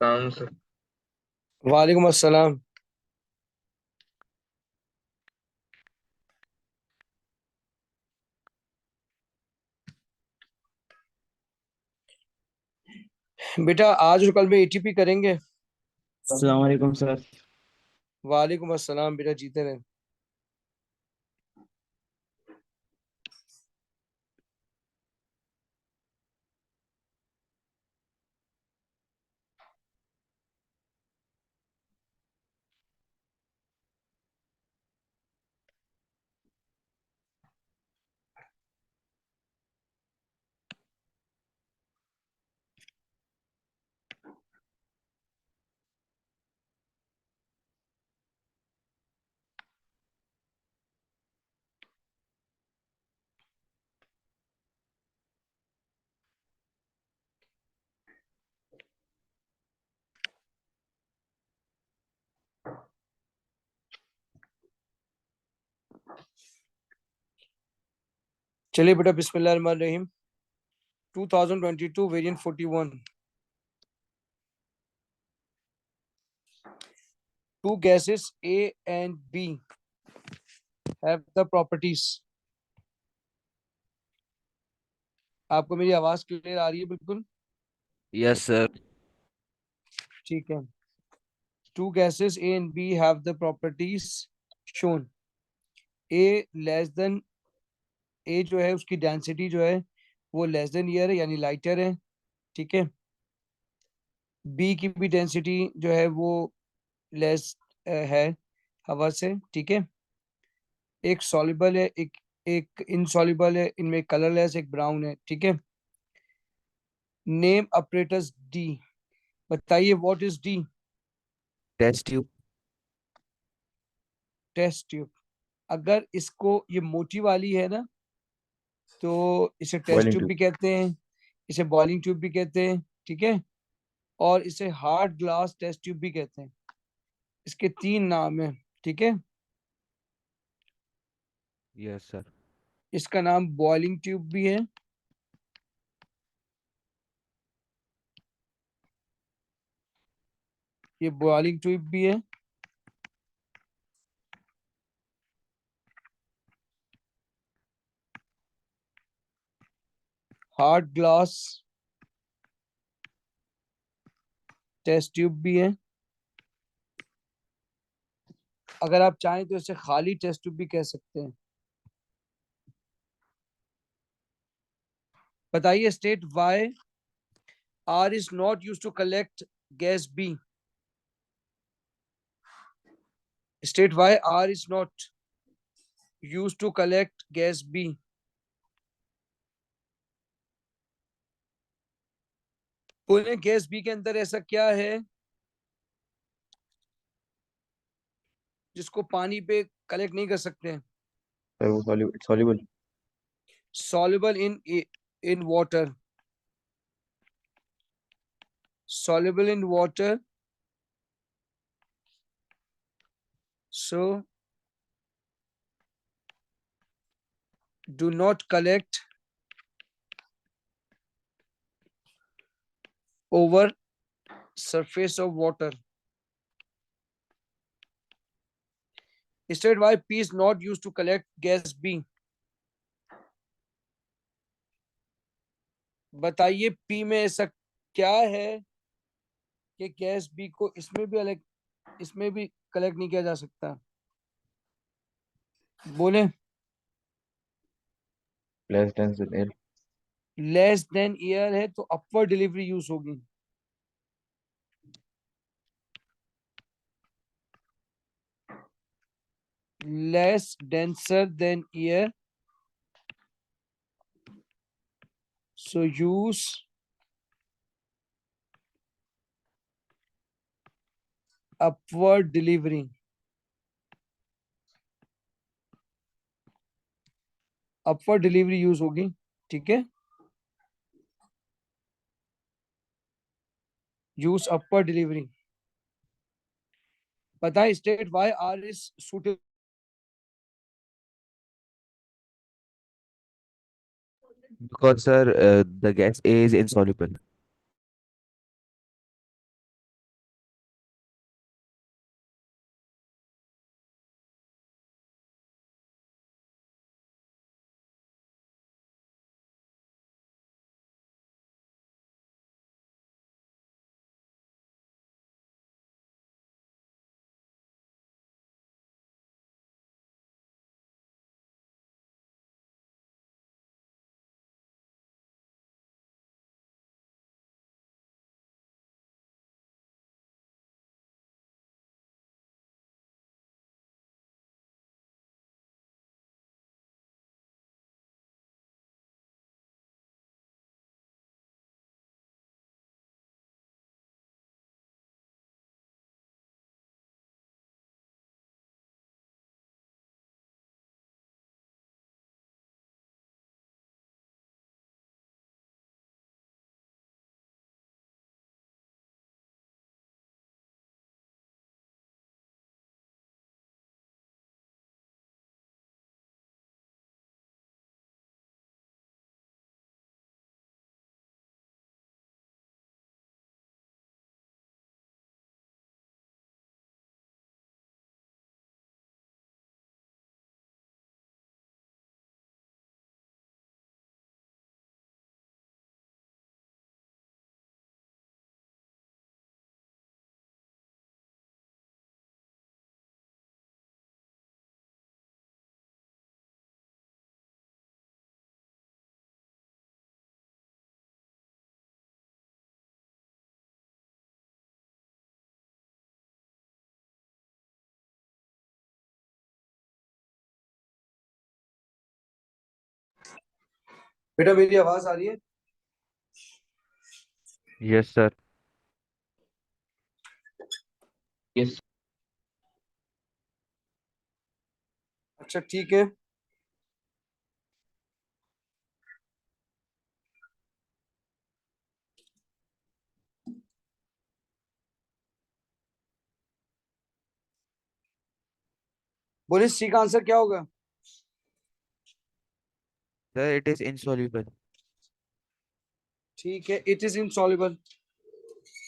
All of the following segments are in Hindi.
काम से। वालेकुम अस्सलाम। बेटा आज और कल में एटीपी करेंगे। अस्सलाम वालेकुम सर। वालेकुम अस्सलाम बेटा, जीते रहे। चलिए बेटा, बिस्मिल्लाह रहमान रहीम। 2022 variant 41। Two gases A and B have the properties. आपको मेरी आवाज क्लियर आ रही है? बिल्कुल यस सर। ठीक है। Two gases A and B have the properties shown. A less than, A जो है उसकी डेंसिटी जो है वो लेस देन ईयर है, यानी लाइटर है। ठीक है। बी की भी डेंसिटी जो है वो लेस है हवा से। ठीक है। एक सॉल्युबल है, एक एक इनसॉल्युबल है, इनमें कलरलेस, एक ब्राउन है। ठीक है। Name operators D. बताइए what is D? Test tube. Test tube. अगर इसको, ये मोटी वाली है ना, तो इसे टेस्ट बॉइलिंग ट्यूब ट्यूब। भी कहते हैं, इसे बॉइलिंग ट्यूब भी कहते हैं। ठीक है। और इसे हार्ड ग्लास टेस्ट ट्यूब भी कहते हैं। इसके तीन नाम है। ठीक है। Yes sir. इसका नाम बॉइलिंग ट्यूब भी है, ये बॉइलिंग ट्यूब भी है, हार्ड ग्लास टेस्ट ट्यूब भी है। अगर आप चाहें तो इसे खाली टेस्ट ट्यूब भी कह सकते हैं। बताइए, state why R is not use to collect gas B. State why R is not use to collect gas B. बोले गैस बी के अंदर ऐसा क्या है जिसको पानी पे कलेक्ट नहीं कर सकते हैं? सर वो soluble. Soluble in water. soluble in water, so do not collect over surface of water. Instead, why P is not used to collect gas B? बताइए P में ऐसा क्या है कि गैस B को इसमें भी अलग, इसमें भी कलेक्ट नहीं किया जा सकता? बोले। Less dense than air. Less than air है तो अपवर्ड डिलीवरी यूज होगी। Less denser than air, so use upward delivery। Upward delivery use होगी। ठीक है। Use upward delivery. बताए state why R is suitable. Because sir the gas A is insoluble. बेटा मेरी आवाज आ रही है? Yes sir. यस। अच्छा ठीक है। बोले सी का आंसर क्या होगा? Sir it is insoluble. ठीक है, इट इज इनसॉल्युबल।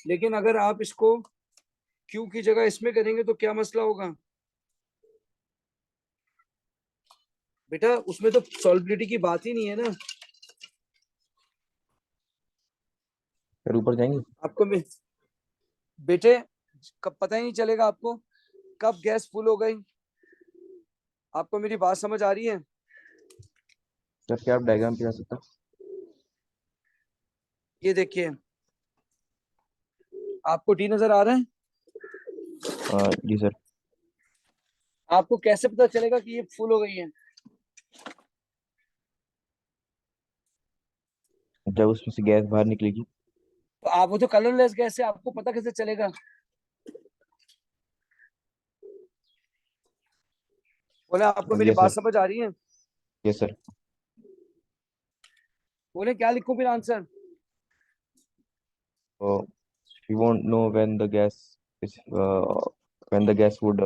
लेकिन अगर आप इसको क्यू की जगह इसमें करेंगे तो क्या मसला होगा? बेटा उसमें तो सॉल्युबिलिटी की बात ही नहीं है ना। सर ऊपर जाएंगे। आपको मैं बेटे कब पता ही नहीं चलेगा आपको कब गैस फुल हो गई। आपको मेरी बात समझ आ रही है? सर क्या आप डायग्राम पे जा सकते ये देखिए, आपको टी नजर आ रहा है? हैं? जी सर। आपको कैसे पता चलेगा कि ये फुल हो गई है? जब उसमें से गैस बाहर निकलेगी। तो आप वो तो कलरलेस गैस है, आपको पता कैसे चलेगा? बोले आपको मेरी यस बात सर। समझ आ रही है? Yes sir. बोले क्या लिखूं फिर आंसर? तो we won't know when the gas would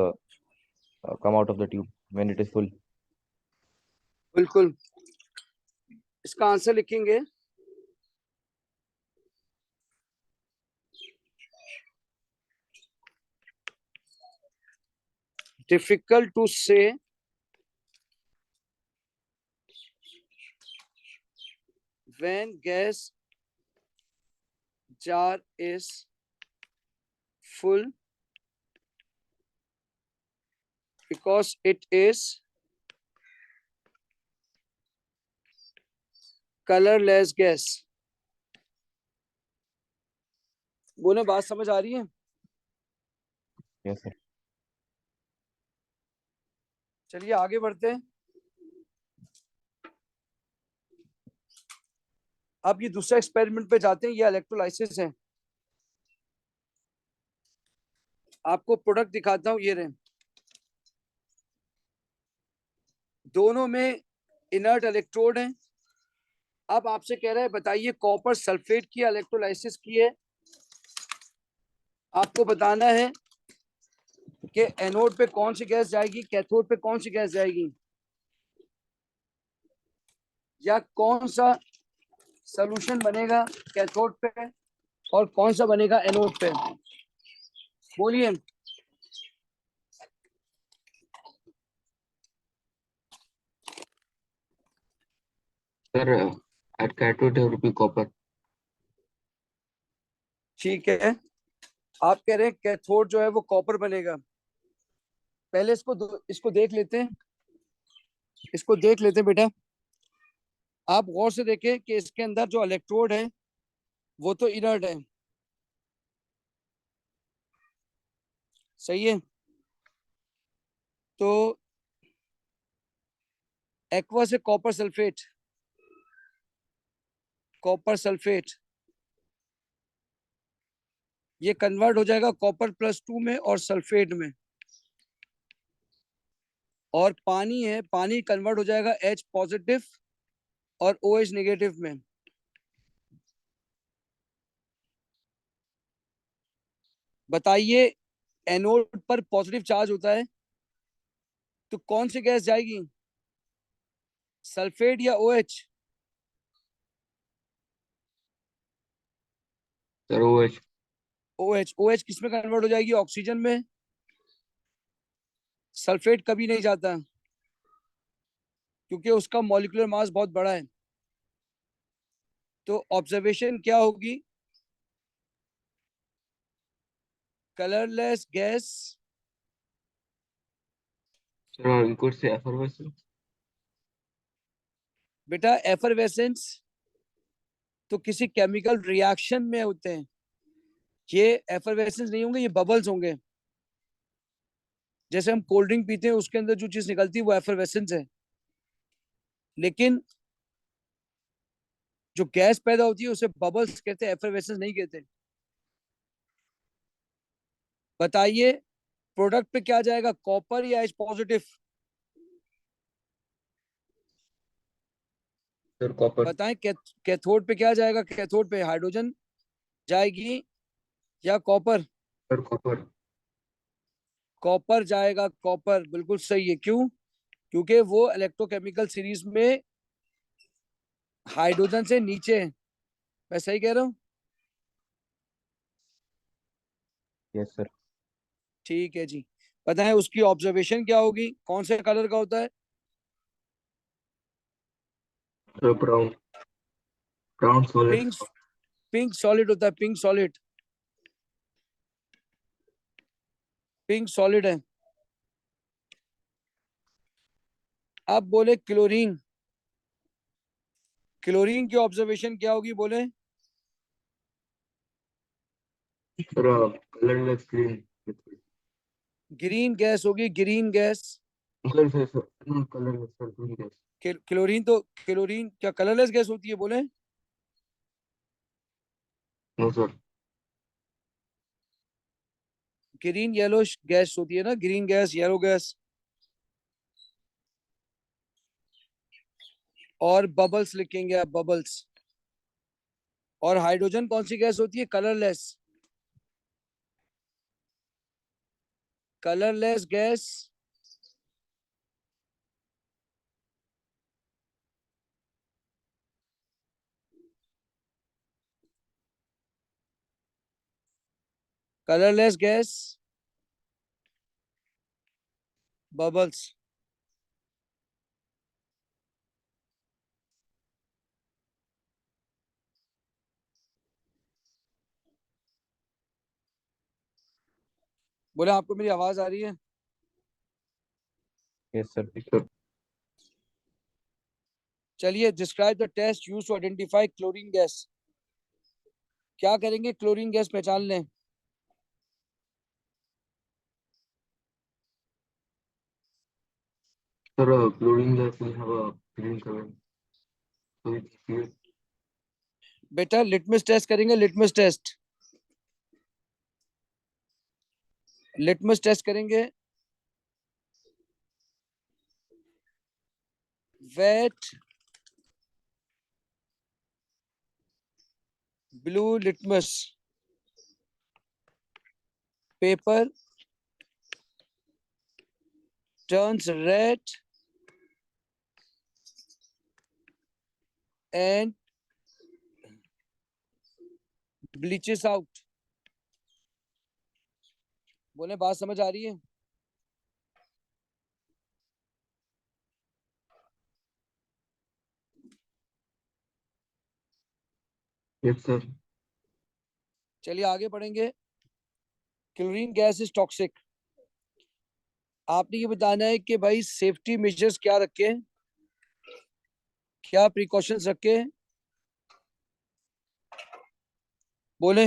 come out of the tube when it is full. बिल्कुल। इसका आंसर लिखेंगे डिफिकल्ट टू से when gas jar is full because it is colorless gas। बोले बात समझ आ रही है? Yes sir. चलिए आगे बढ़ते हैं। अब ये दूसरा एक्सपेरिमेंट पे जाते हैं, ये इलेक्ट्रोलाइसिस है। आपको प्रोडक्ट दिखाता हूँ, ये रहे। दोनों में इनर्ट इलेक्ट्रोड है। अब आपसे कह रहा है बताइए कॉपर सल्फेट की इलेक्ट्रोलाइसिस की है। आपको बताना है कि एनोड पे कौन सी गैस जाएगी, कैथोड पे कौन सी गैस जाएगी, या कौन सा सोल्यूशन बनेगा कैथोड पे और कौन सा बनेगा एनोड पे। बोलिए। Sir at cathode there will be copper. ठीक है, आप कह रहे हैं कैथोड जो है वो कॉपर बनेगा। पहले इसको देख लेते हैं। इसको देख लेते हैं बेटा। आप गौर से देखें कि इसके अंदर जो इलेक्ट्रोड है वो तो इनर्ट है। सही है। तो एक्वा से कॉपर सल्फेट ये कन्वर्ट हो जाएगा कॉपर+2 में और सल्फेट में। और पानी है, पानी कन्वर्ट हो जाएगा H+ और OH- में। बताइए एनोड पर पॉजिटिव चार्ज होता है तो कौन सी गैस जाएगी, सल्फेट या OH? Sir OH। OH किस में कन्वर्ट हो जाएगी, ऑक्सीजन में। सल्फेट कभी नहीं जाता क्योंकि उसका मॉलिक्यूलर मास बहुत बड़ा है। तो ऑब्जर्वेशन क्या होगी, colourless gas. Sir we could say effervescence. बेटा एफरवेसेंस तो किसी केमिकल रिएक्शन में होते हैं, ये एफरवेसेंस नहीं होंगे, ये बबल्स होंगे। जैसे हम कोल्ड ड्रिंक पीते हैं उसके अंदर जो चीज निकलती है वो एफरवेसेंस है। लेकिन जो गैस पैदा होती है उसे बबल्स कहते हैं, एफरवेसेंस नहीं कहते। बताइए प्रोडक्ट पे क्या जाएगा, कॉपर या एच पॉजिटिव? Sir copper. बताएं कैथोड पे क्या जाएगा, कैथोड पे हाइड्रोजन जाएगी या कॉपर? Sir copper. कॉपर जाएगा, कॉपर बिल्कुल सही है। क्यों? क्योंकि वो इलेक्ट्रोकेमिकल सीरीज में हाइड्रोजन से नीचे है। मैं सही कह रहा हूँ? Yes sir. ठीक है जी। पता है उसकी ऑब्जर्वेशन क्या होगी, कौन से कलर का होता है? Sir brown. Brown solid. Pink. Pink solid होता है, पिंक सॉलिड। पिंक सॉलिड है। अब बोले क्लोरीन, क्लोरीन की ऑब्जर्वेशन क्या होगी बोले? Sir colourless green. Green gas होगी, green gas. Sir sir sir colourless sir green gas. Chlorine तो, क्लोरीन क्या कलरलेस गैस होती है बोले? No sir. Green yellow gas होती है ना, ग्रीन गैस, येलो गैस। और बबल्स लिखेंगे आप, बबल्स। और हाइड्रोजन कौन सी गैस होती है, colourless? Colourless gas. Colourless gas, bubbles. बोले आपको मेरी आवाज आ रही है? Yes sir sir. चलिए, describe the test use to identify chlorine gas. क्या करेंगे, क्लोरीन गैस पहचान लें। Sir chlorine gas will have a green color. So it's clear. बेटा लिटमस टेस्ट करेंगे, लिटमस टेस्ट। लिटमस टेस्ट करेंगे। Wet blue litmus paper turns red and bleaches out। बोले बात समझ आ रही है? Yes sir. चलिए आगे बढ़ेंगे। Chlorine gas is toxic. आपने ये बताना है कि भाई सेफ्टी मेजर्स क्या रखे, क्या प्रिकॉशंस रखे। बोले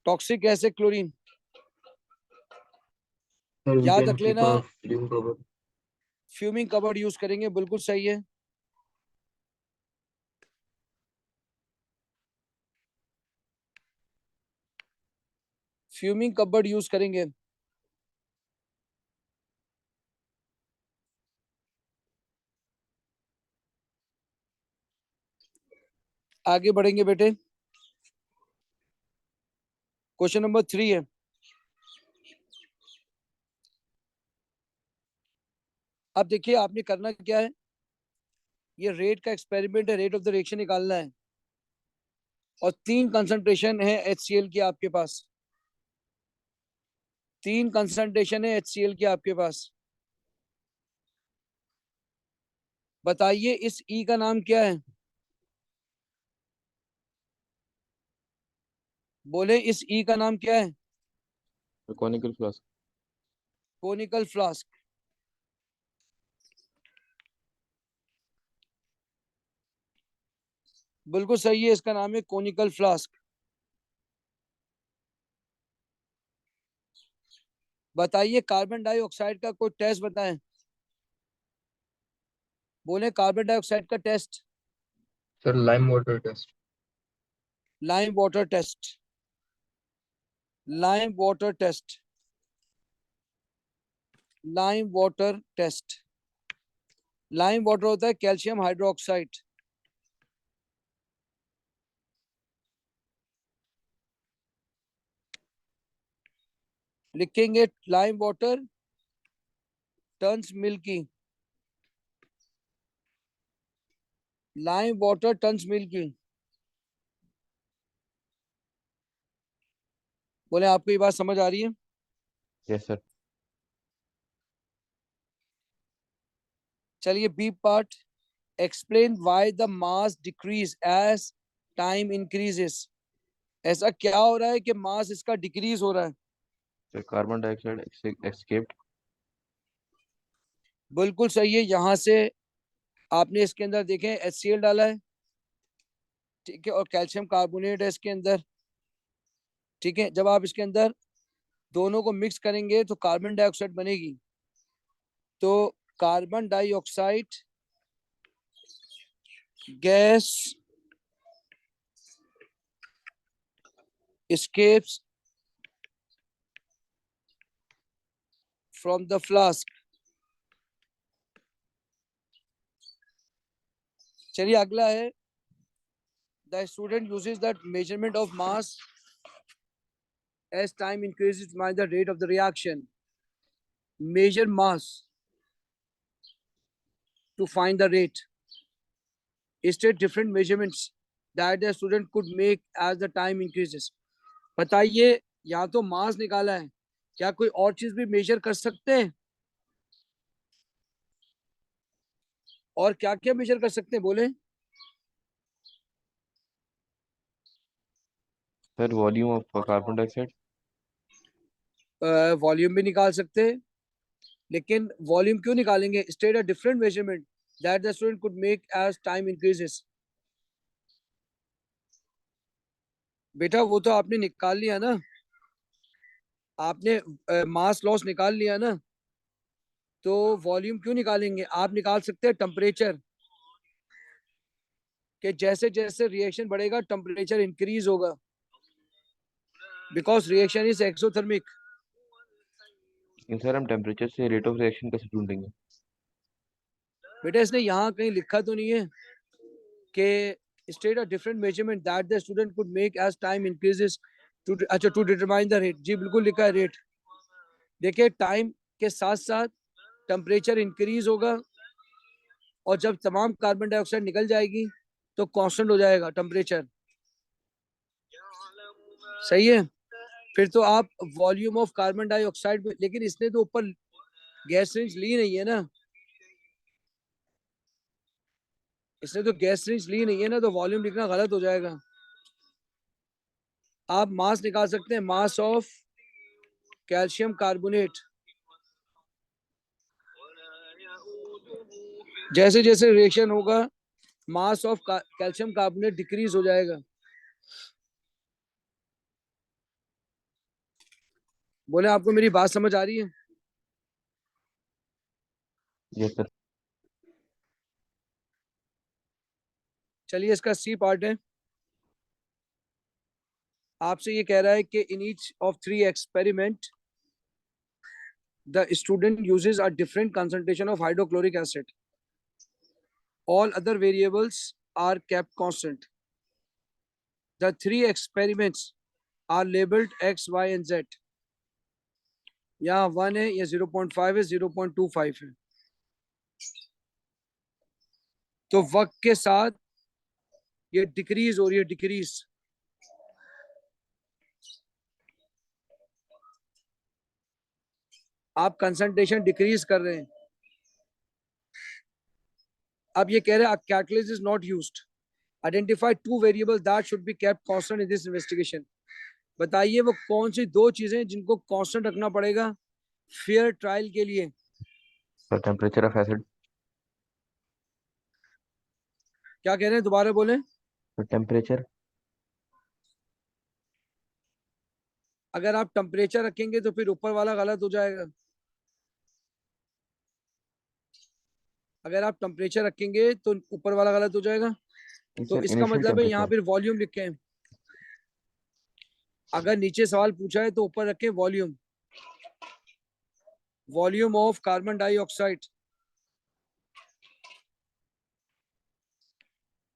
टॉक्सिक गैस है क्लोरीन। Sir, we याद can रख keep लेना, a film cover. Fuming covered use करेंगे, बिल्कुल सही है। फ्यूमिंग कवर्ड यूज करेंगे। आगे बढ़ेंगे बेटे। क्वेश्चन नंबर 3 है। अब देखिए आपने करना क्या है, ये रेट का एक्सपेरिमेंट है, रेट ऑफ द रिएक्शन निकालना है। और 3 कंसंट्रेशन है HCl की आपके पास। 3 कंसंट्रेशन है HCl की आपके पास। बताइए इस ई का नाम क्या है? बोले इस ई का नाम क्या है? Conical flask. Conical flask. बिल्कुल सही है, इसका नाम है कोनिकल फ्लास्क। बताइए कार्बन डाइऑक्साइड का कोई टेस्ट बताएं। बोले कार्बन डाइऑक्साइड का test. Sir lime water test. Lime water test, lime water test, lime water test. Lime water होता है कैल्शियम हाइड्रोक्साइड। लिखेंगे lime water turns milky, lime water turns milky. बोले आपको ये बात समझ आ रही है? Yes sir. चलिए B part, explain why the mass decrease as time increases. ऐसा क्या हो रहा है कि मास इसका डिक्रीज हो रहा है? Sir carbon dioxide escaped. बिल्कुल सही है। यहां से आपने इसके अंदर देखें HCl डाला है, ठीक है, और कैल्शियम कार्बोनेट है इसके अंदर, ठीक है। जब आप इसके अंदर दोनों को मिक्स करेंगे तो कार्बन डाइऑक्साइड बनेगी। तो carbon dioxide gas escapes from the flask। चलिए अगला है, the student uses that measurement of mass as time increases to find the rate of the reaction। measure mass to find the rate, state different measurements that the student could make as the time increases। बताइए, यहाँ तो मास निकाला है, क्या कोई और चीज भी मेजर कर सकते हैं? और क्या क्या मेजर कर सकते हैं बोले? Sir volume of carbon dioxide. Volume भी निकाल सकते हैं, लेकिन वॉल्यूम क्यों निकालेंगे? State a different measurement that the student could make as time increases. बेटा वो तो आपने निकाल लिया ना, आपने मास लॉस निकाल लिया ना, तो वॉल्यूम क्यों निकालेंगे? आप निकाल सकते हैं टेम्परेचर, कि जैसे जैसे रिएक्शन बढ़ेगा टेम्परेचर इंक्रीज होगा, बिकॉज रिएक्शन इज एक्सोथर्मिक। लेकिन सर हम टेम्परेचर से रेट ऑफ रिएक्शन कैसे ढूंढेंगे? बेटा इसने यहाँ कहीं लिखा तो नहीं है कि state a different measurement that the student could make as time increases to, अच्छा, टू डिटरमाइन द रेट। जी बिल्कुल लिखा है रेट। देखिए टाइम के साथ साथ टेम्परेचर इंक्रीज होगा, और जब तमाम कार्बन डाइऑक्साइड निकल जाएगी तो कांस्टेंट हो जाएगा टेम्परेचर। सही है। फिर तो आप वॉल्यूम ऑफ कार्बन डाइऑक्साइड, लेकिन इसने तो ऊपर गैस रेंज ली नहीं है ना, इसने तो गैस रेंज ली नहीं है ना, तो वॉल्यूम लिखना गलत हो जाएगा। आप मास निकाल सकते हैं, मास ऑफ कैल्शियम कार्बोनेट। जैसे जैसे रिएक्शन होगा mass of calcium carbonate decrease हो जाएगा। बोले आपको मेरी बात समझ आ रही है? Yes sir. चलिए इसका सी पार्ट है। आपसे ये कह रहा है कि in each of 3 experiment the student uses a different concentration of hydrochloric acid, all other variables are kept constant। the 3 experiments are labeled X, Y and Z। यहाँ 1 है, ये 0.5 है, 0.25 है। तो वक्त के साथ ये डिक्रीज हो रही है, डिक्रीज। आप कंसंट्रेशन डिक्रीज कर रहे हैं। अब ये कह रहे हैं catalyst is not used, identify 2 variable that should be kept constant in this investigation. बताइए वो कौन सी 2 चीजें जिनको कांस्टेंट रखना पड़ेगा फेयर ट्रायल के लिए? Sir temperature of acid. क्या कह रहे हैं, दोबारा बोलें। Sir temperature. अगर आप टेम्परेचर रखेंगे तो फिर ऊपर वाला गलत हो जाएगा। अगर आप टेम्परेचर रखेंगे तो ऊपर वाला गलत हो जाएगा। तो सर इसका इनिशियल मतलब है यहाँ टेम्परेचर। पे वॉल्यूम लिखे। अगर नीचे सवाल पूछा है तो ऊपर रखें volume, volume of carbon dioxide.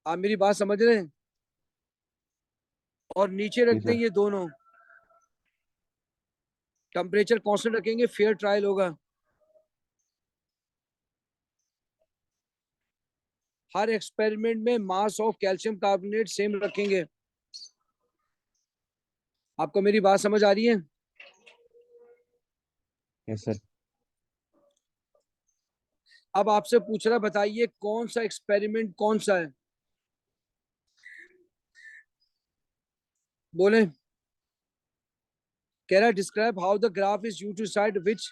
आप मेरी बात समझ रहे हैं? और नीचे रख जी दें सर। ये दोनों, टेम्परेचर कांस्टेंट रखेंगे, फेयर ट्रायल होगा। हर एक्सपेरिमेंट में mass of calcium carbonate same रखेंगे। आपको मेरी बात समझ आ रही है? Yes sir. अब आपसे पूछ रहा, बताइए कौन सा एक्सपेरिमेंट कौन सा है? बोले। कह रहा describe how the graph is used to decide which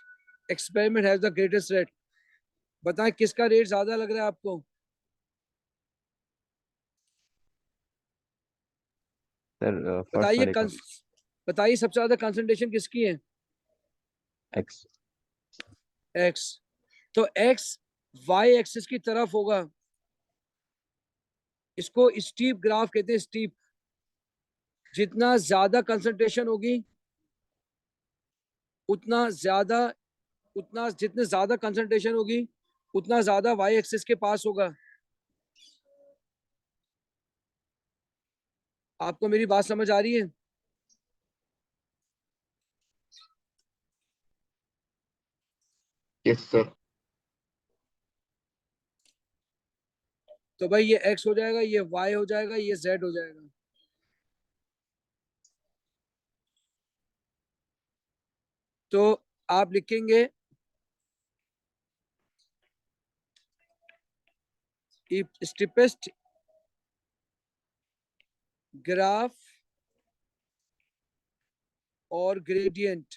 experiment has the greatest rate. बताएं किसका रेट ज्यादा लग रहा है आपको? सर फर्स्ट बताइए वाले का। बताइए सबसे ज्यादा कंसंट्रेशन किसकी है? एक्स। एक्स। तो एक्स वाई एक्सिस की तरफ होगा। इसको स्टीप ग्राफ कहते हैं, स्टीप। जितना ज्यादा कंसंट्रेशन होगी उतना ज्यादा, उतना जितने ज्यादा कंसंट्रेशन होगी उतना ज्यादा वाई एक्सिस के पास होगा। आपको मेरी बात समझ आ रही है? Yes sir. तो भाई ये एक्स हो जाएगा, ये वाई हो जाएगा, ये जेड हो जाएगा। तो आप लिखेंगे स्टीपेस्ट ग्राफ और ग्रेडियंट,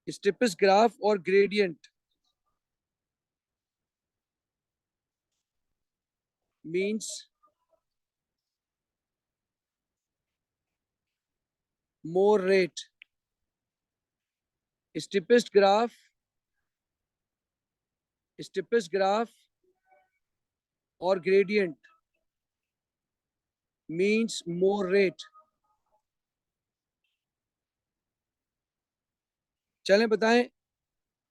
स्टीपेस्ट ग्राफ और gradient means more rate. Steepest graph, steepest graph और ग्रेडियंट मींस मोर रेट। चलें बताएं।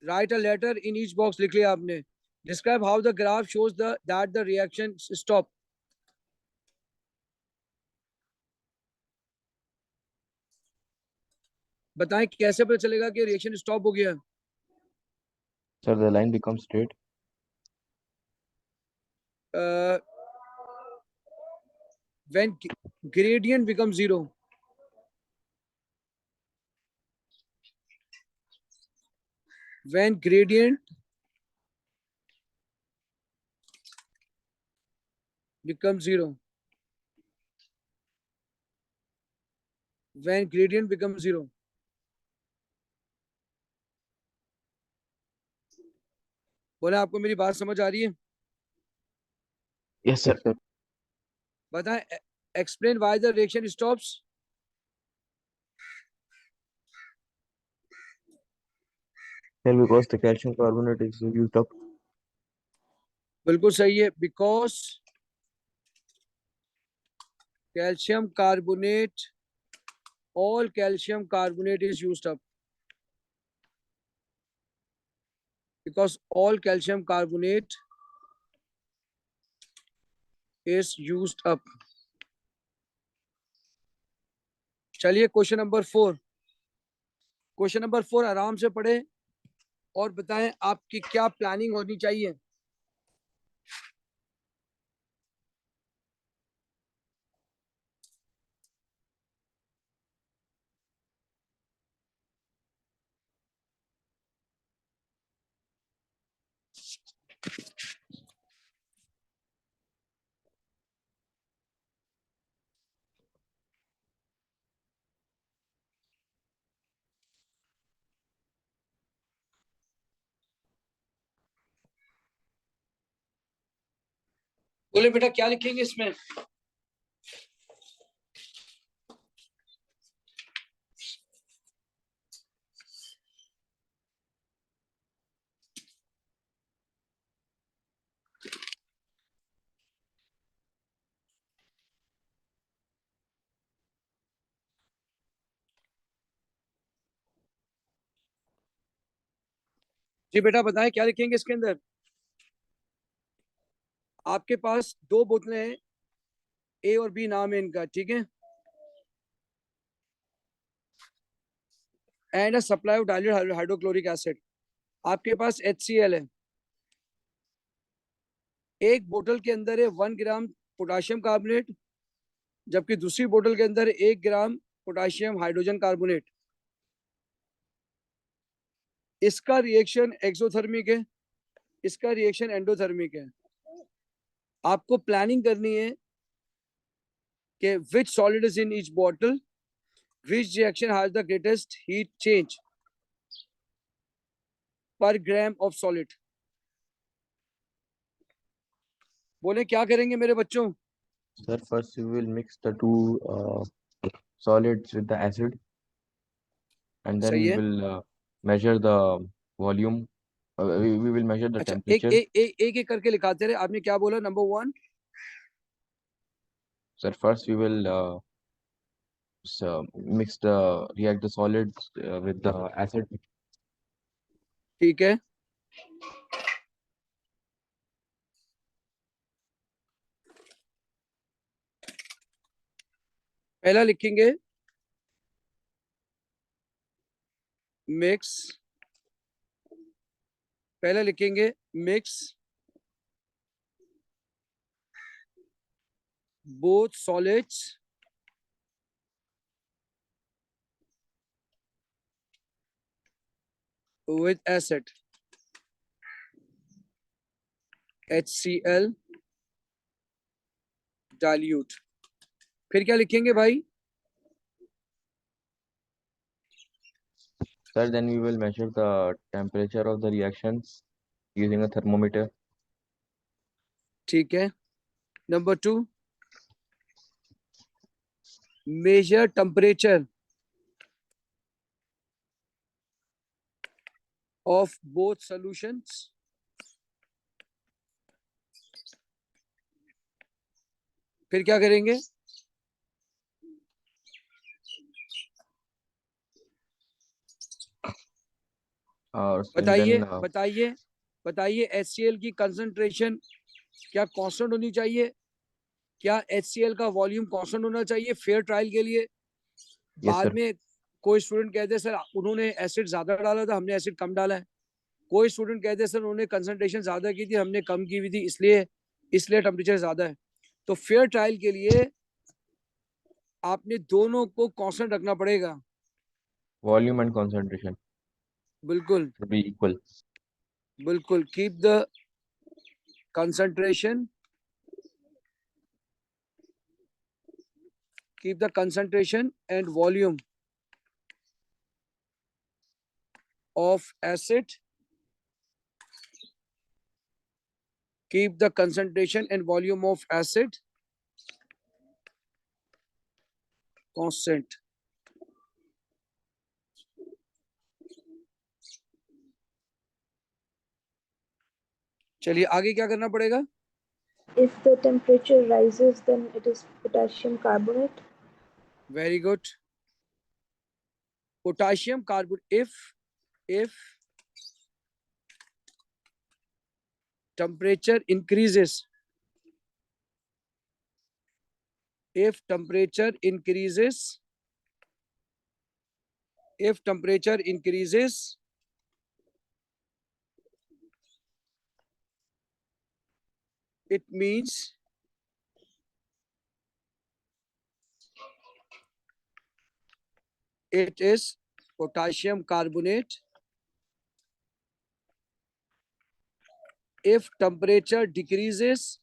Write a letter in each box लिख लिया आपने। Describe how the graph shows the that the reaction stop. बताएं कैसे पता चलेगा कि रिएक्शन स्टॉप हो गया? Sir the line become straight. When gradient become zero. When gradient become zero. When gradient become zero. बोले आपको मेरी बात समझ आ रही है? Yes sir. बताएं explain why the reaction stops. Sir because the calcium carbonate is used up. बिल्कुल सही है, because calcium carbonate, all calcium carbonate is used up, because all calcium carbonate is used up। चलिए क्वेश्चन नंबर 4। क्वेश्चन नंबर 4 आराम से पढ़े और बताएं आपकी क्या प्लानिंग होनी चाहिए। बोले बेटा क्या लिखेंगे इसमें? जी बेटा बताएं क्या लिखेंगे इसके अंदर। आपके पास दो बोतलें हैं, ए और बी नाम है इनका, ठीक है। And a supply of diluted hydrochloric acid. आपके पास HCl है। एक बोतल के अंदर है 1 ग्राम पोटाशियम कार्बोनेट, जबकि दूसरी बोतल के अंदर 1 ग्राम पोटाशियम हाइड्रोजन कार्बोनेट। इसका रिएक्शन एक्सोथर्मिक है, इसका रिएक्शन एंडोथर्मिक है। आपको प्लानिंग करनी है कि विच solid is in each bottle, which reaction has the greatest heat change पर ग्राम ऑफ सॉलिड। बोले क्या करेंगे मेरे बच्चों। Sir, first we will mix the two solids with the acid, and then सही we है। will measure the volume. We will measure the अच्छा एक temperature. एक एक एक, एक करके लिखाते रहे। आपने क्या बोला, number 1। Sir, first we will react the solids with the acid. ठीक है, पहला लिखेंगे मिक्स, पहला लिखेंगे mix both solids with acid, HCl dilute। फिर क्या लिखेंगे भाई। Sir, then we will measure the temperature of the reactions using a thermometer. ठीक है, number 2 measure temperature of both solutions. फिर क्या करेंगे। And बताइए then बताइए बताइए, HCl की कंसंट्रेशन क्या कांस्टेंट होनी चाहिए, क्या HCl का वॉल्यूम कांस्टेंट होना चाहिए फेयर ट्रायल के लिए। yes, बाद sir. में कोई स्टूडेंट कहते हैं सर उन्होंने एसिड ज्यादा डाला था, हमने एसिड कम डाला है। कोई स्टूडेंट कहते हैं सर उन्होंने कंसंट्रेशन ज्यादा की थी, हमने कम की हुई थी, इसलिए इसलिए टेम्परेचर ज्यादा है। तो फेयर ट्रायल के लिए आपने दोनों को कांस्टेंट रखना पड़ेगा। Volume and concentration बिल्कुल should be equal. बिल्कुल, keep the concentration, keep the concentration and volume of acid, keep the concentration and volume of acid constant। चलिए आगे क्या करना पड़ेगा। If the temperature rises, then it is potassium carbonate. Very good, potassium carbonate. if temperature increases, if temperature increases, if temperature increases, it means it is potassium carbonate। if temperature decreases,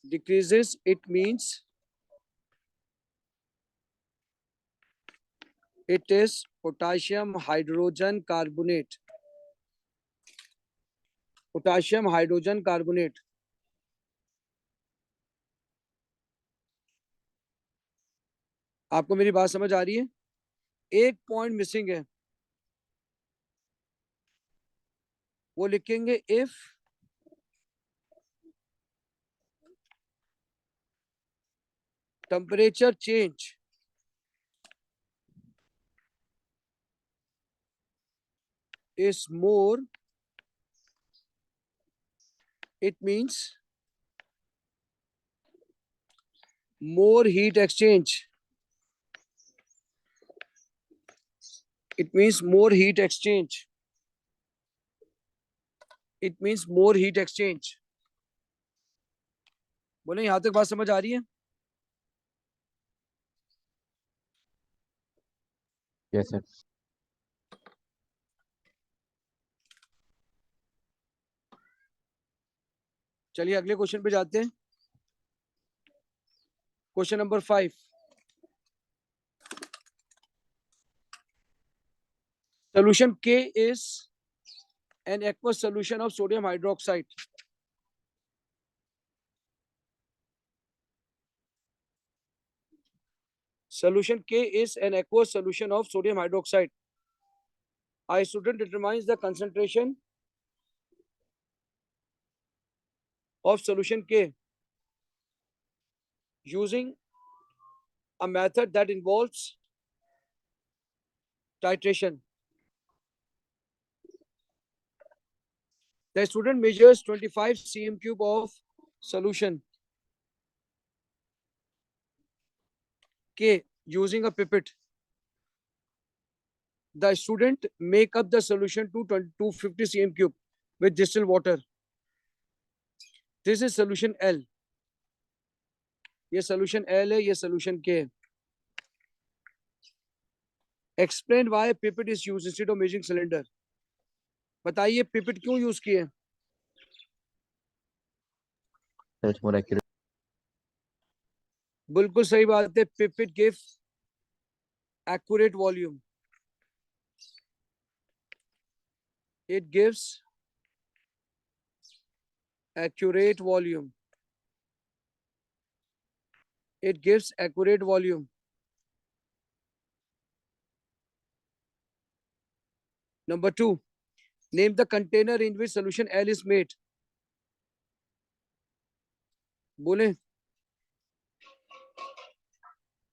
it means it is potassium hydrogen carbonate, potassium hydrogen carbonate. आपको मेरी बात समझ आ रही है। एक पॉइंट मिसिंग है, वो लिखेंगे if temperature change is more, it means more heat exchange. It means more heat exchange. It means more heat exchange. बोले यहां तक बात समझ आ रही है? Yes, sir. चलिए अगले क्वेश्चन पे जाते हैं. Question number 5. Solution K is an aqueous solution of sodium hydroxide. Solution K is an aqueous solution of sodium hydroxide. A student determines the concentration of solution K using a method that involves titration. The student measures 25 cm cube of solution K using a pipette. The student make up the solution to 250 cm cube with distilled water. This is solution L. ये solution L है, ये solution K है. Explain why pipette is used instead of measuring cylinder. बताइए pipette क्यों यूज किए? Sir, it's more accurate. बिल्कुल सही बात है. Pipette give accurate volume. It gives accurate volume. It gives accurate volume. Number 2. Name the container in which solution L is made. बोले.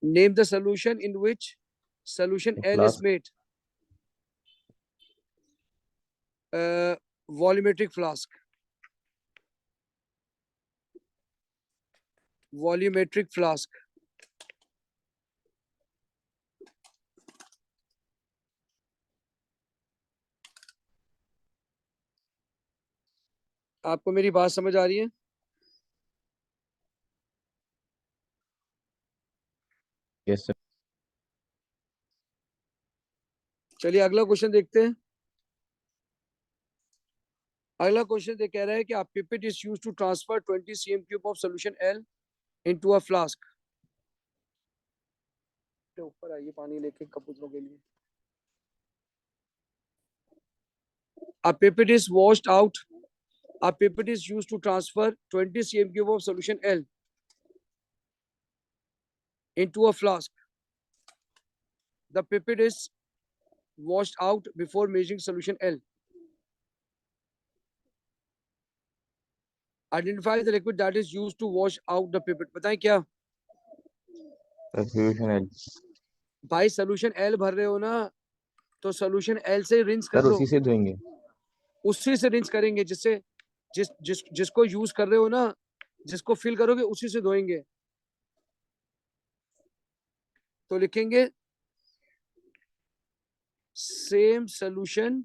Name the solution in which solution A L is flask. made. Volumetric flask. Volumetric flask. आपको मेरी बात समझ आ रही है? Yes, sir. चलिए अगला क्वेश्चन देखते हैं. अगला क्वेश्चन ये कह रहा है कि pipette is used to transfer 20 cm cube of solution L into a flask. ऊपर आइए पानी लेके कबूतरों के लिए. A pipette is washed out. A pipette is used to transfer 20 cm cube of solution L into a flask. The pipette is washed out before measuring solution L. Identify the liquid that is used to wash out the pipette. बताएं क्या? The solution L. भाई solution L भर रहे हो ना, तो solution L से रिंस कर Sir, लो. उसी से धोएंगे. उसी से रिंस करेंगे जिससे जिसको यूज कर रहे हो ना, जिसको फिल करोगे उसी से धोएंगे. तो लिखेंगे same solution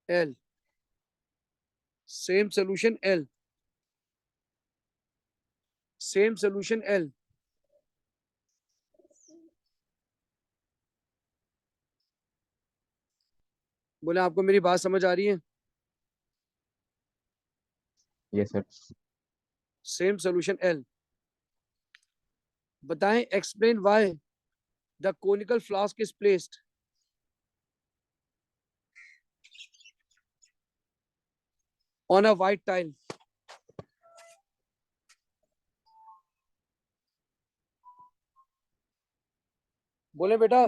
L. Same solution L. Same solution L. बोले आपको मेरी बात समझ आ रही है? Yes, sir. Same solution L. बताएं explain why the conical flask is placed. On a white tile. बोले बेटा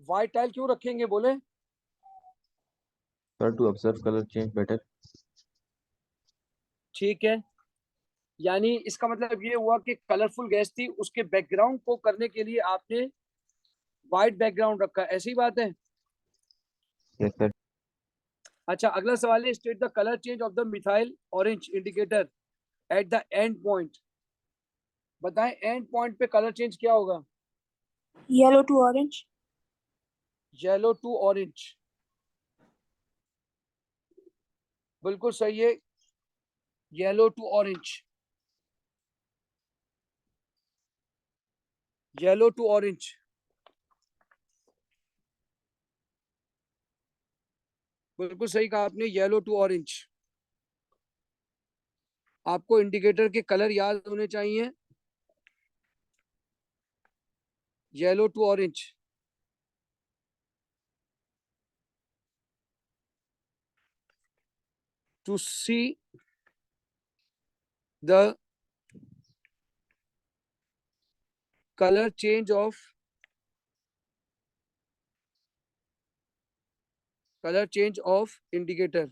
व्हाइट टाइल क्यों रखेंगे? बोले Sir, to observe color change better. ठीक है. यानी इसका मतलब ये हुआ कि कलरफुल गैस थी, उसके बैकग्राउंड को करने के लिए आपने व्हाइट बैकग्राउंड रखा, ऐसी बात है। Yes, sir. अच्छा, अगला सवाल है, state the colour change of the methyl orange indicator at the end point. बताएं एंड पॉइंट पे कलर चेंज क्या होगा? Yellow to orange. Yellow to orange, बिल्कुल सही है, yellow to orange, yellow to orange. बिल्कुल सही कहा आपने, येलो टू ऑरेंज। आपको इंडिकेटर के कलर याद होने चाहिए, yellow to orange. To see the color change of indicator,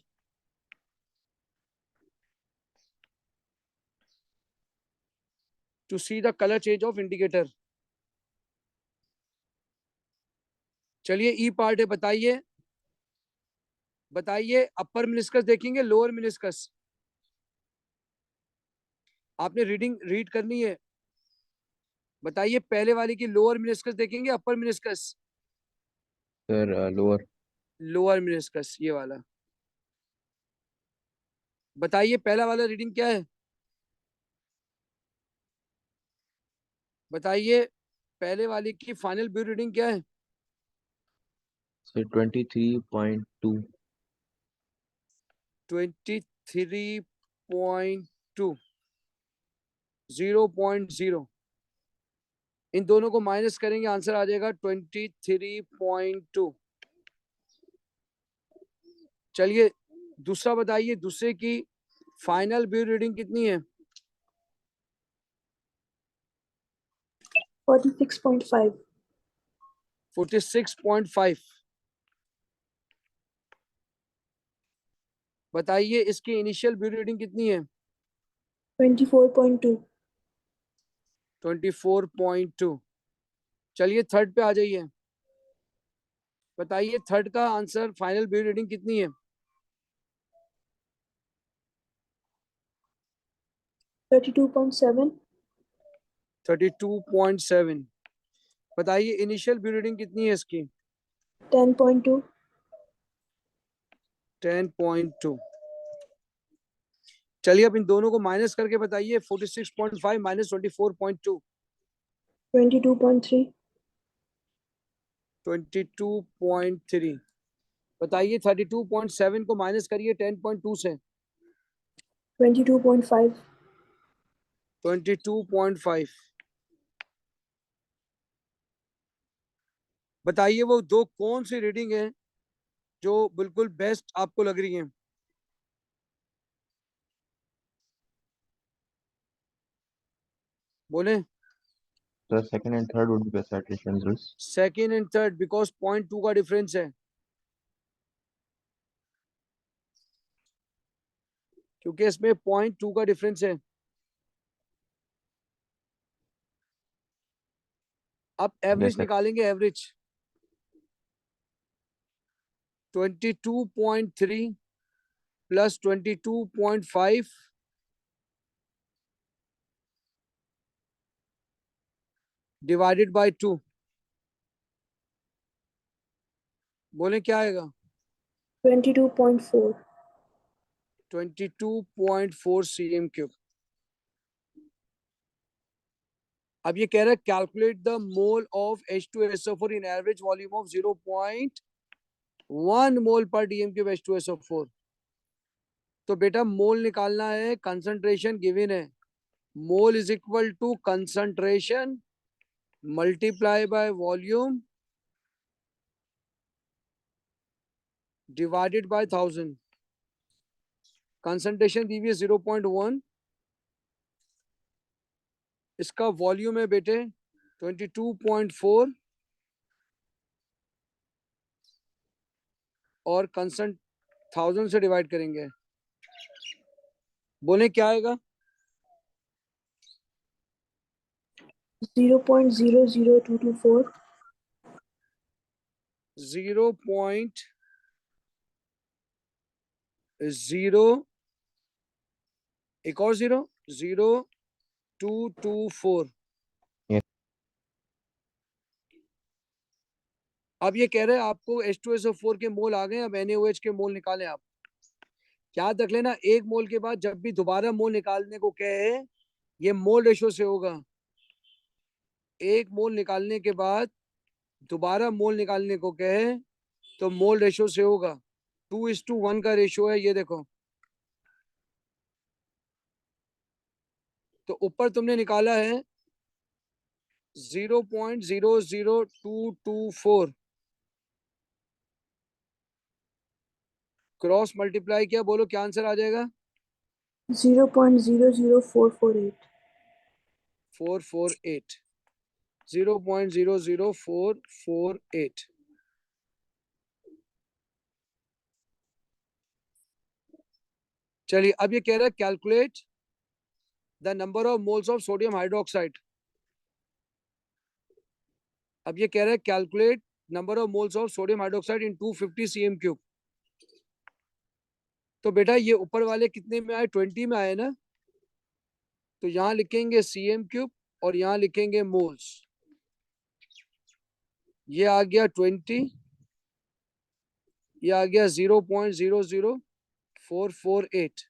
to see the color change of indicator। चलिए ई पार्ट है, बताइए बताइए, अपर मिनिस्कस देखेंगे लोअर मिनिस्कस? आपने रीडिंग रीड करनी है, बताइए पहले वाली की लोअर मिनिस्कस देखेंगे upper meniscus? Sir, lower. Lower meniscus ये वाला। बताइए पहला वाला रीडिंग क्या है? बताइए पहले वाली की फाइनल व्यू रीडिंग क्या है? Sir, 23.2. 23.2, 0.0। इन दोनों को माइनस करेंगे, आंसर आ जाएगा 23.2। चलिए दूसरा बताइए, दूसरे की फाइनल व्यू रीडिंग कितनी है? 46.5. 46.5। बताइए इसकी इनिशियल व्यू रीडिंग कितनी है? 24.2. 24.2। चलिए थर्ड पे आ जाइए, बताइए थर्ड का आंसर फाइनल व्यू रीडिंग कितनी है? 32.7. 32.7। बताइए इनिशियल व्यू रीडिंग कितनी है इसकी? 10.2. 10.2। चलिए अब इन दोनों को माइनस करके बताइए, 46.5 माइनस 24.2। 22.3. 22.3। बताइए 32.7 को माइनस करिए 10.2 से। 22.5. 22.5। बताइए वो दो कौन सी रीडिंग है जो बिल्कुल बेस्ट आपको लग रही है? बोले। Sir, second and third would be best additions. Second and third, because 0.2 का डिफरेंस है, क्योंकि इसमें 0.2 का डिफरेंस है। अब Yes, एवरेज sir. निकालेंगे, एवरेज 22.3 प्लस 22.5 डिवाइडेड बाय 2। बोले क्या आएगा? 22.4. 22.4 cm3। अब ये कह रहा है calculate the mole of H2SO4 in average volume of 0.1 मोल पर DM³ H2SO4। तो बेटा मोल निकालना है, कंसंट्रेशन गिवन है, mole is equal to concentration multiply by volume divided by 1000। Concentration दी हुई है 0.1, इसका वॉल्यूम है बेटे 22.4 और कंसंट 1000 से डिवाइड करेंगे। बोले क्या आएगा? 0.00224. 0.0 एक और 0.0224। Yes. अब ये कह रहे हैं आपको H2SO4 के मोल आ गए, अब NaOH के मोल निकालें आप। याद रख लेना, एक मोल के बाद जब भी दोबारा मोल निकालने को कहे, ये मोल रेशो से होगा। एक मोल निकालने के बाद दोबारा मोल निकालने को कहे तो मोल रेशो से होगा। 2:1 का रेशो है, ये देखो। तो ऊपर तुमने निकाला है 0.00224, क्रॉस मल्टीप्लाई किया, बोलो क्या आंसर आ जाएगा? 0.00448. 448, 0.00448। चलिए, अब ये कह रहा है calculate the number of moles of sodium hydroxide. अब ये कह रहा है calculate number of moles of sodium hydroxide in 250 cm3। तो बेटा ये ऊपर वाले कितने में आए? 20 में आए ना। तो यहां लिखेंगे cm3 और यहां लिखेंगे मोल्स। ये आ गया 20, ये आ गया 0.00448।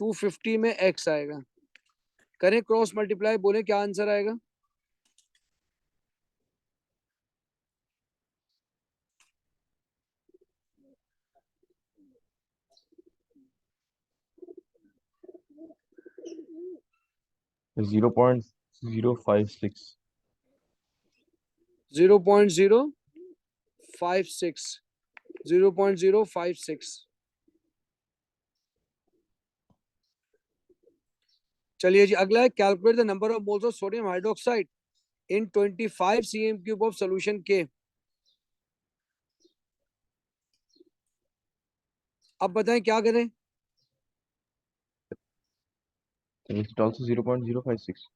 250 में x आएगा। करें क्रॉस मल्टीप्लाई, बोले क्या आंसर आएगा? Zero point zero five six. 0.056, 0.056। चलिए जी, अगला है calculate the number of moles of sodium hydroxide in 25 cm3 of solution के। अब बताएं क्या करें? Is it also 0.056?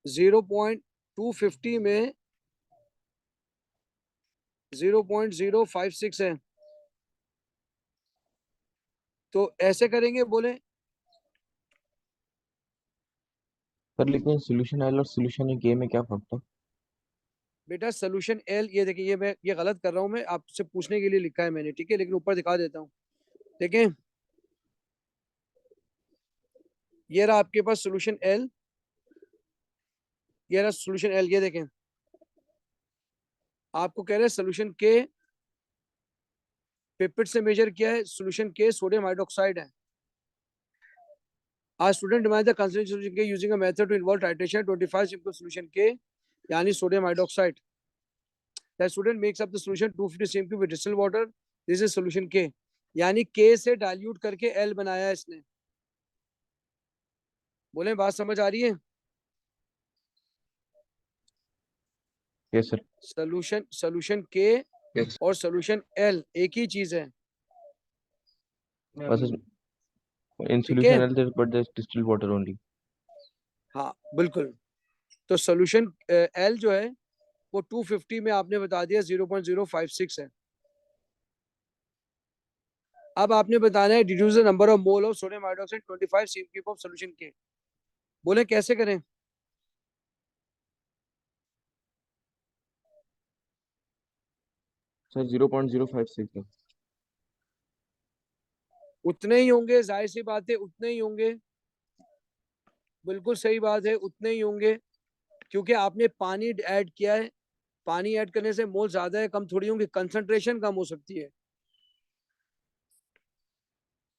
0.250 में 0.056 है, तो ऐसे करेंगे, बोले। सर लेकिन सोल्यूशन एल और सोल्यूशन के में क्या फर्क था? बेटा सोल्यूशन एल, ये देखिए, ये मैं ये गलत कर रहा हूं, मैं आपसे पूछने के लिए लिखा है मैंने, ठीक है, लेकिन ऊपर दिखा देता हूँ। देखें, ये रहा आपके पास सोल्यूशन एल, ये रहा सोल्यूशन एल, ये देखें। आपको कह रहे हैं सोल्यूशन के पिपेट से मेजर किया है, सोल्यूशन के सोडियम हाइड्रोक्साइड है। आज student demand the concentration solution K using a method to involve titration 25 simple solution K, यानी sodium hydroxide. That student makes up the solution 250 cm3 with distilled water, this is solution K, यानी के से डाइल्यूट करके एल बनाया है इसने। बोले बात समझ आ रही है? Yes sir. सोल्यूशन के Yes. और सोल्यूशन एल एक ही चीज है, बस in ठीक है? solution L there but there's distilled water only. हाँ बिल्कुल। तो सोल्यूशन एल जो है वो 250 में आपने बता दिया 0.056 है। अब आपने बताना है deduce the number of mole of sodium hydroxide 25 cm3 of solution के। बोले कैसे करें? सर 0.056 है। उतने ही होंगे, जाहिर सी बात है, उतने ही होंगे। बिल्कुल सही बात है, उतने ही होंगे, क्योंकि आपने पानी ऐड किया है। पानी ऐड करने से मोल ज्यादा है कम थोड़ी होंगे, कंसंट्रेशन कम हो सकती है।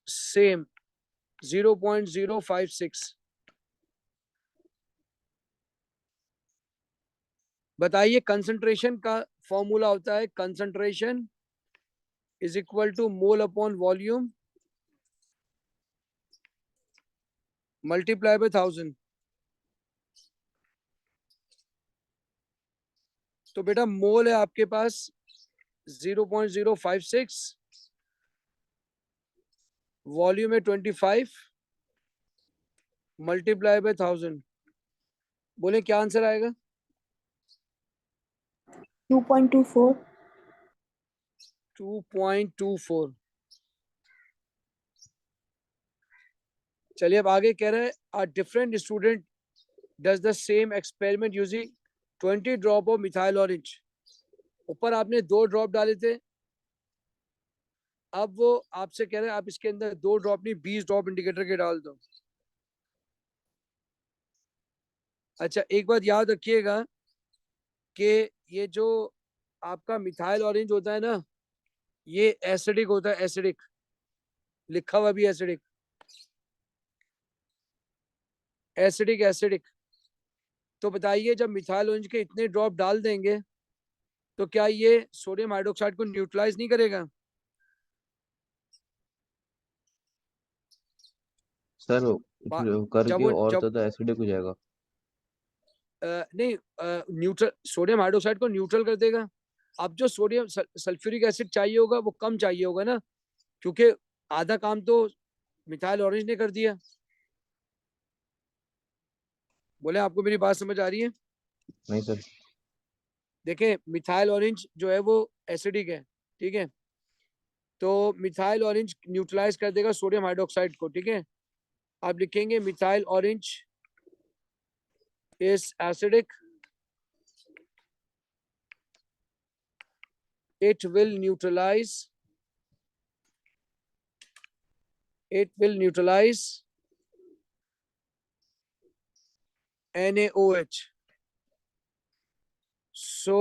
सेम 0.056। बताइए, कंसंट्रेशन का फॉर्मूला होता है concentration is equal to mole upon volume multiply by 1000। तो बेटा मोल है आपके पास 0.056, वॉल्यूम है 25, मल्टीप्लाई बाय 1000। बोले क्या आंसर आएगा? 2.24. 2.24। चलिए अब आगे कह रहा है a different student does the same experiment using 20 drop of methyl orange. ऊपर आपने 2 ड्रॉप डाले थे, अब वो आपसे कह रहे हैं आप इसके अंदर 2 ड्रॉप नहीं 20 ड्रॉप इंडिकेटर के डाल दो। अच्छा एक बात याद रखिएगा कि ये जो आपका मिथाइल ऑरेंज होता है ना, ये एसिडिक होता है, एसिडिक लिखा हुआ भी एसिडिक, एसिडिक एसिडिक। तो बताइए जब मिथाइल ऑरेंज के इतने ड्रॉप डाल देंगे तो क्या ये सोडियम हाइड्रोक्साइड को न्यूट्रलाइज नहीं करेगा? सर बा- फिर जब करके वो और जब ज्यादा एसिडिक हो जाएगा। नहीं न्यूट्रल सोडियम हाइड्रोक्साइड को न्यूट्रल कर देगा। अब जो सोडियम सल्फ्यूरिक एसिड चाहिए होगा वो कम चाहिए होगा ना, क्योंकि आधा काम तो मिथाइल ऑरेंज ने कर दिया। बोले आपको मेरी बात समझ आ रही है? नहीं सर। देखें मिथाइल ऑरेंज जो है वो एसिडिक है, ठीक है, तो मिथाइल ऑरेंज न्यूट्रलाइज कर देगा सोडियम हाइड्रोक्साइड को, ठीक है। आप लिखेंगे methyl orange is acidic, it will neutralize it will neutralize NaOH, so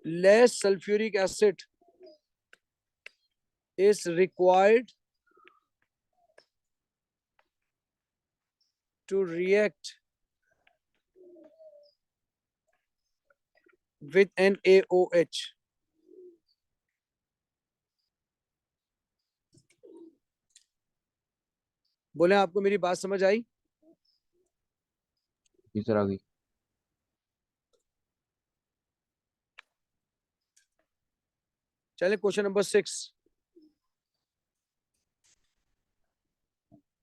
less sulfuric acid is required to react with NaOH। बोले आपको मेरी बात समझ आई? जी सर आ गई। चले question number 6।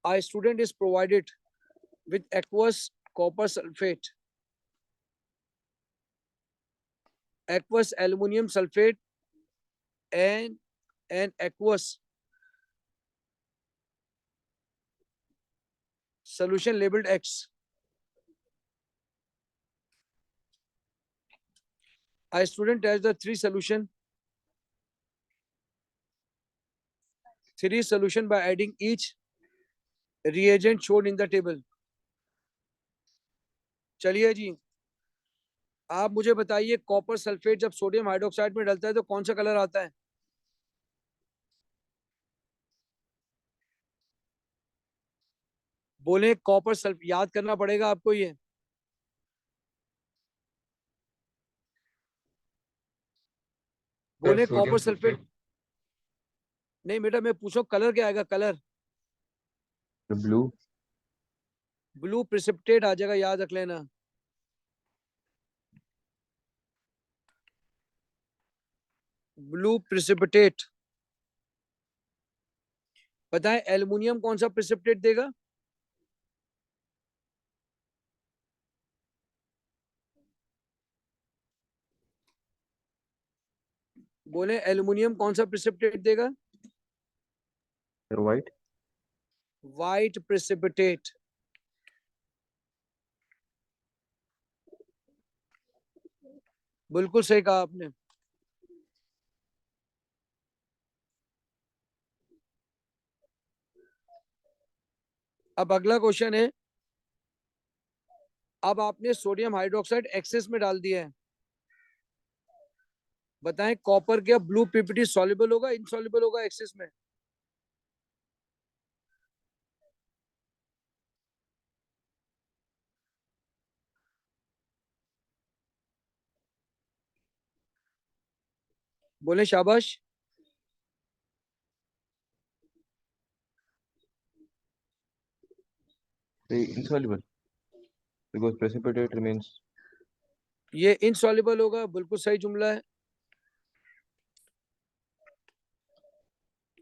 A student is provided with aqueous copper sulfate, aqueous aluminum sulfate, and an aqueous solution labeled X. A student has the three solution by adding each reagent shown in the table। चलिए जी, आप मुझे बताइए कॉपर सल्फेट जब सोडियम हाइड्रोक्साइड में डलता है तो कौन सा कलर आता है? बोले कॉपर सल्फ, याद करना पड़ेगा आपको ये। बोले सोडियम कॉपर सल्फेट, सल्फेट। नहीं बेटा मैं पूछो कलर क्या आएगा? Colour blue. ब्लू प्रिसिपिटेट आ जाएगा, याद रख लेना। Blue precipitate. बताएं एल्युमिनियम कौन सा प्रिसिपिटेट देगा? बोले एल्युमिनियम कौन सा प्रिसिपिटेट देगा? Sir white. White precipitate. बिल्कुल सही कहा आपने। अब अगला क्वेश्चन है, अब आपने सोडियम हाइड्रोक्साइड एक्सेस में डाल दिया है, बताएं कॉपर क्या ब्लू पीपीटी सॉल्युबल होगा इनसॉल्युबल होगा एक्सेस में? बोले शाबाश। insoluble because precipitate remains। ये इनसॉल्युबल होगा, बिल्कुल सही जुमला है।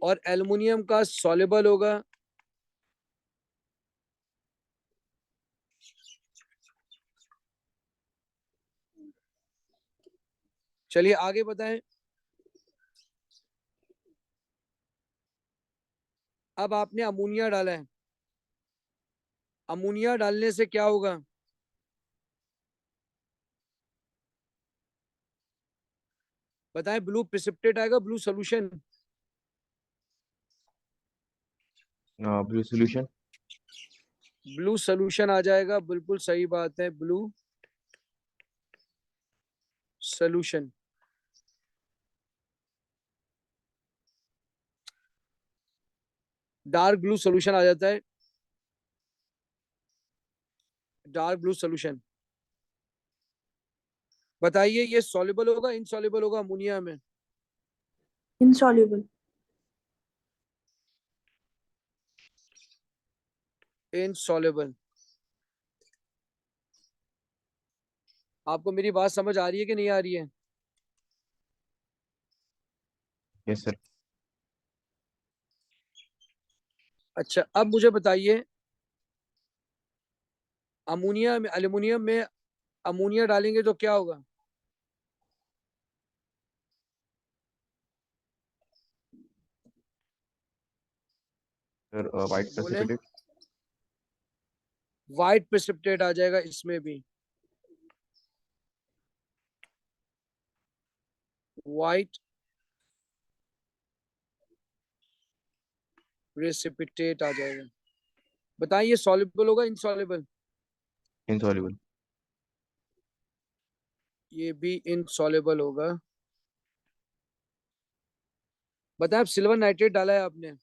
और एल्युमिनियम का सॉल्युबल होगा, चलिए आगे बताएं। अब आपने अमोनिया डाला है, अमोनिया डालने से क्या होगा? बताएं। ब्लू प्रिसिपिटेट आएगा, blue solution. Blue solution. Blue solution आ जाएगा, बिल्कुल सही बात है, blue solution. Dark blue solution आ जाता है, डार्क ब्लू सोल्यूशन। बताइए ये सॉल्युबल होगा इनसॉल्युबल होगा अमोनिया में? insoluble. इनसॉल्युबल। आपको मेरी बात समझ आ रही है कि नहीं आ रही है? Yes sir. अच्छा अब मुझे बताइए, अमोनिया में, एल्युमिनियम में अमोनिया डालेंगे तो क्या होगा? सर वाइट बोले। प्रेसिपिटेट। वाइट प्रेसिपिटेट आ जाएगा इसमें भी, वाइट प्रेसिपिटेट आ जाएगा। बताइए सॉल्युबल होगा इनसॉल्युबल? इनसॉल्युबल। ये भी इनसॉल्युबल होगा। बताए सिल्वर नाइट्रेट डाला है आपने,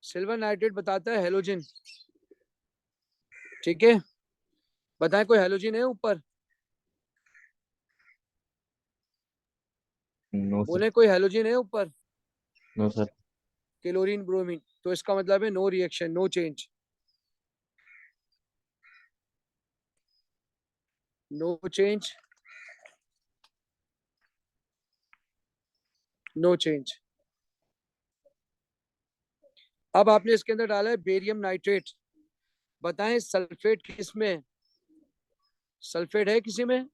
सिल्वर नाइट्रेट बताता है हेलोजन, ठीक है। बताए कोई हेलोजन है ऊपर? No sir. बोले कोई हेलोजन है ऊपर? No sir. क्लोरीन ब्रोमीन, तो इसका मतलब है no reaction, no change, no change, no change. अब आपने इसके अंदर डाला है बेरियम नाइट्रेट। बताएं सल्फेट किसमें है? सल्फेट है किसी में?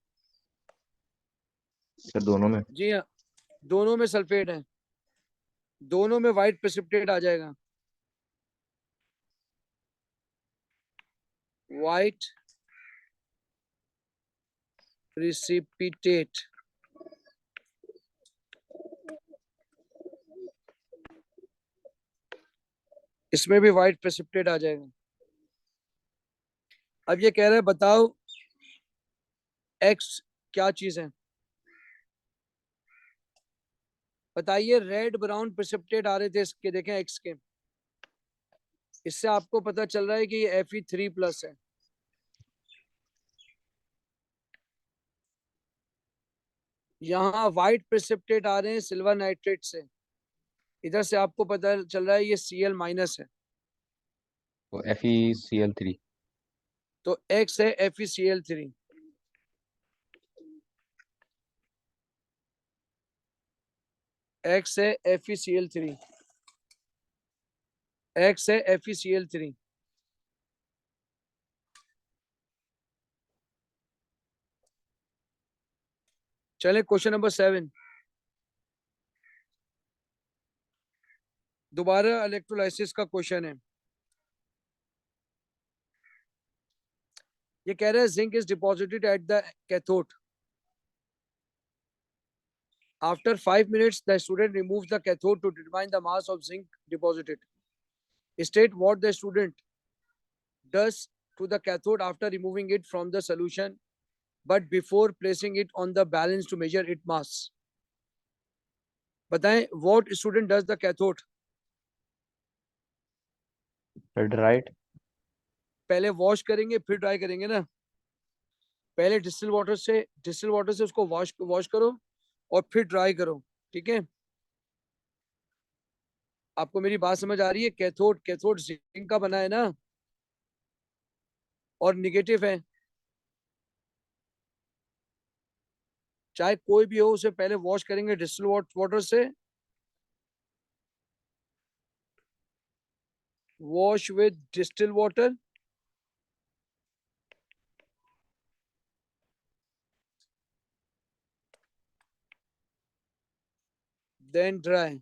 सर दोनों में। जी हाँ, दोनों में सल्फेट है, दोनों में व्हाइट प्रेसिपिटेट आ जाएगा, व्हाइट प्रेसिपिटेट। इसमें भी व्हाइट प्रेसिपिटेट आ जाएगा। अब ये कह रहा है बताओ एक्स क्या चीज है? बताइए रेड ब्राउन प्रेसिपिटेट आ रहे थे इसके, देखें एक्स के, इससे आपको पता चल रहा है कि ये Fe3+ है। यहाँ व्हाइट प्रेसिपिटेट आ रहे हैं सिल्वर नाइट्रेट से, इधर से आपको पता चल रहा है ये Cl- है, तो FeCl3। तो X है FeCl3। X है FeCl3, X है FeCl3। चले क्वेश्चन नंबर 7, दोबारा इलेक्ट्रोलाइसिस का क्वेश्चन है। ये कह रहा है zinc is deposited at the cathode. After 5 minutes, the student removes the cathode to determine the mass of zinc deposited. State what the student does to the cathode after removing it from the solution, but before placing it on the balance to measure its mass. बताएं what student does the cathode? Right. पहले वॉश करेंगे फिर ड्राई करेंगे ना। पहले डिस्टिल वाटर से उसको वॉश वॉश करो और फिर ड्राई करो, ठीक है। आपको मेरी बात समझ आ रही है? कैथोड, कैथोड जिंक का बना है ना, और निगेटिव है, चाहे कोई भी हो उसे पहले वॉश करेंगे डिस्टिल वाटर से, wash with distil water, then dry.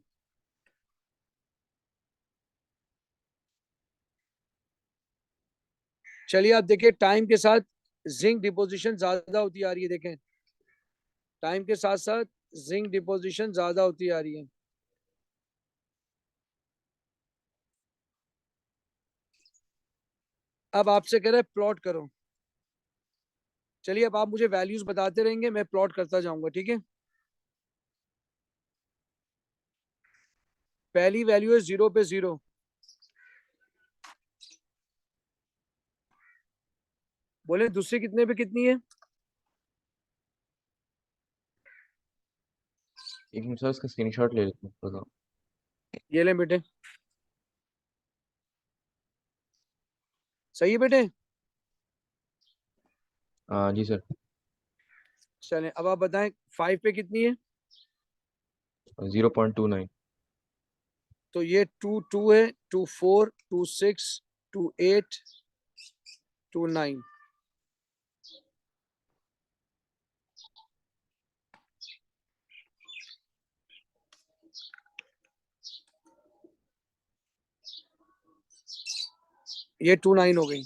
चलिए आप देखिए टाइम के साथ जिंक डिपोजिशन ज्यादा होती आ रही है, देखें टाइम के साथ साथ जिंक डिपोजिशन ज्यादा होती आ रही है। अब आपसे कह रहे हैं प्लॉट करो। चलिए अब आप मुझे वैल्यूज बताते रहेंगे, मैं प्लॉट करता जाऊंगा, ठीक है। पहली वैल्यू है 0 पे 0, बोले दूसरी कितने पे कितनी है? एक मिनट सर, इसका स्क्रीनशॉट ले लेते हैं, बताओ। ये लें बेटे, सही है बेटे। हाँ जी सर। चलें अब आप बताएं 5 पे कितनी है? 0.29। तो ये 2 है, 2 4 2 6 2 8 2 9। ये 2 9 हो गई।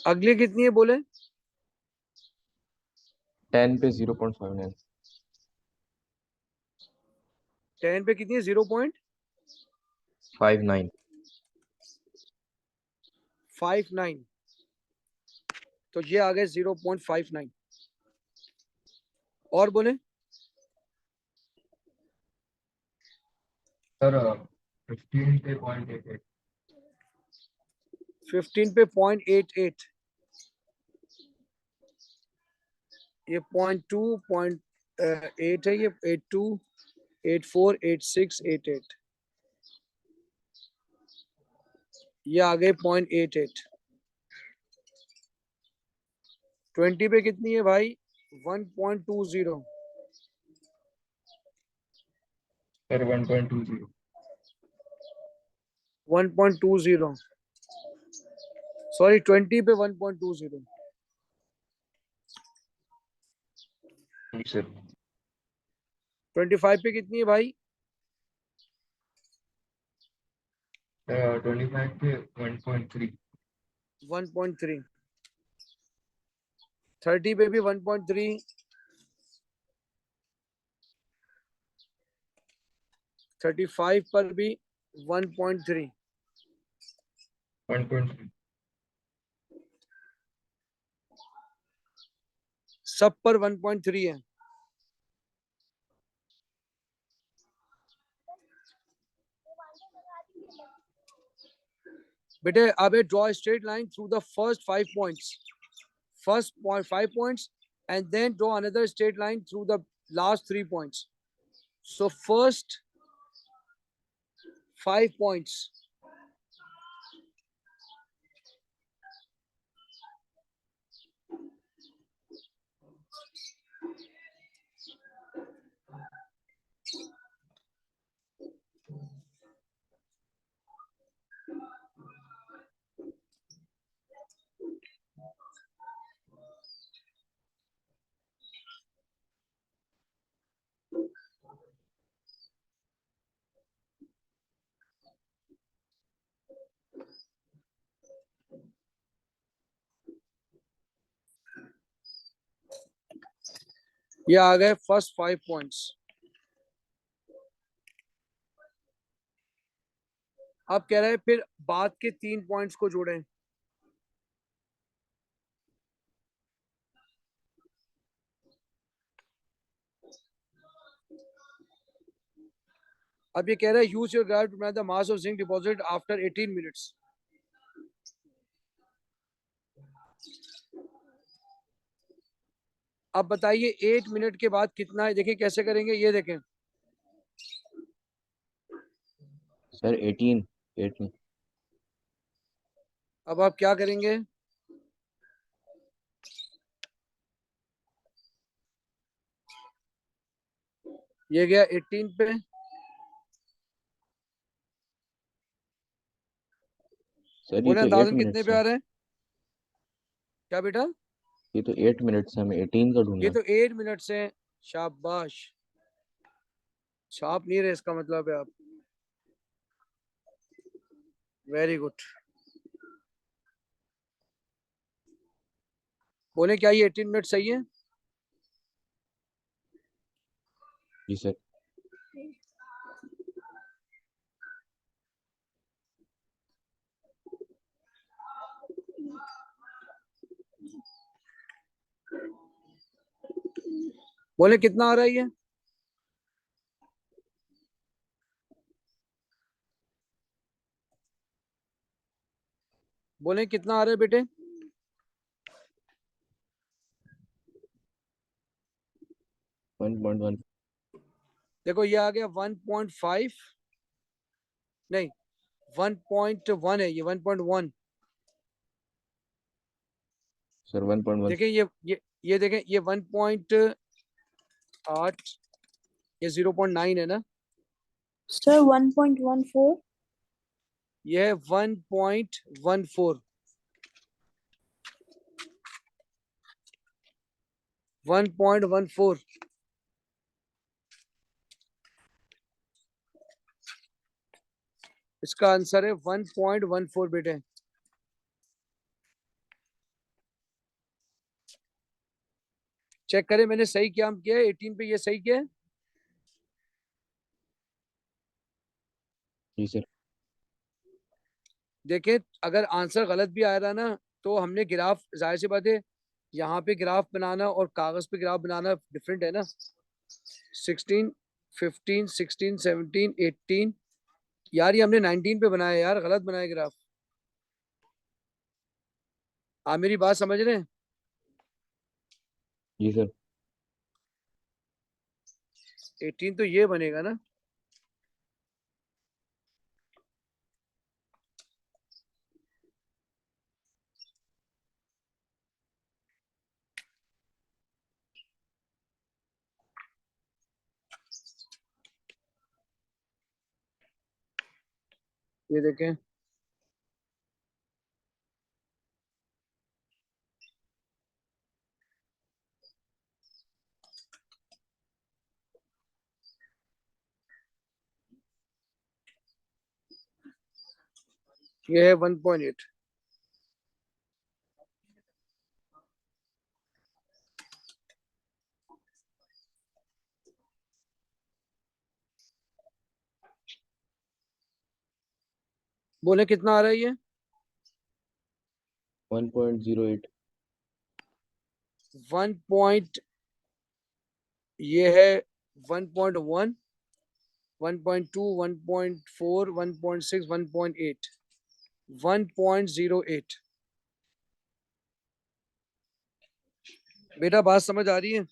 अगली कितनी है बोले? 10 पे 0.59। 10 पे कितनी है? 59। 0.59। तो ये आ गए 0.59। और बोले सर 15 पे 0.88। 15 पे 0.88। ये 0.2 0.8 है, ये 82 84 86 88। ये आ गए 0.88। 20 पे कितनी है भाई? 1.20। सर 1.20। 1.20 सॉरी 20 पे 1.20। जी सर। 25 पे कितनी है भाई? 25 पे 1.3। 1.3। 30 पे भी 1.3। 35 पर भी 1.3। 1.3। सब पर 1.3 है। बेटे अब draw straight line through the first 5 points, first point 5 points, and then draw another straight line through the last 3 points. So first 5 points, ये आ गए फर्स्ट 5 पॉइंट्स। अब कह रहे हैं फिर बाद के 3 पॉइंट्स को जोड़ें। अब ये कह रहा है use your graph to find the mass of zinc deposit after 18 minutes. अब बताइए 8 मिनट के बाद कितना है, देखिए कैसे करेंगे, ये देखें। सर 18। अब आप क्या करेंगे? ये गया 18 पे, सर ये बोले तो 8 अंदाजन कितने मिनट्स पे है। आ रहे हैं? क्या बेटा? ये तो 8 मिनट से हमें 18 का ये ढूंढना तो 8 मिनट से। शाबाश, छाप नहीं रहे इसका मतलब है आप। Very good. बोले क्या ये 18 मिनट सही है? जी सर। बोले कितना आ रहा है ये? बोले कितना आ रहा है बेटे? 1.1। देखो ये आ गया 1.5, नहीं 1.1 है ये, 1.1। सर 1.1। देखें ये देखें ये 1.8, ये 0.9 है ना। Sir, 1.14. ये है 1.14, 1.14। इसका आंसर है 1.14 बेटे। चेक करें मैंने सही क्या किया है, 18 पे ये सही किया है। जी सर। देखें अगर आंसर गलत भी आ रहा ना, तो हमने ग्राफ, जाहिर सी बात है यहाँ पे ग्राफ बनाना और कागज पे ग्राफ बनाना डिफरेंट है ना। 16, 15, 16, 17, 18, यार ये हमने 19 पे बनाया यार, गलत बनाया ग्राफ। आप मेरी बात समझ रहे हैं? जी सर। 18 तो ये बनेगा ना। ये देखें, ये है 1.8। बोले कितना आ रहा है ये? 1.08। 1 ये है 1.1, 1.2, 1.4, 1.6, 1.8, 1.08। बेटा बात समझ आ रही है?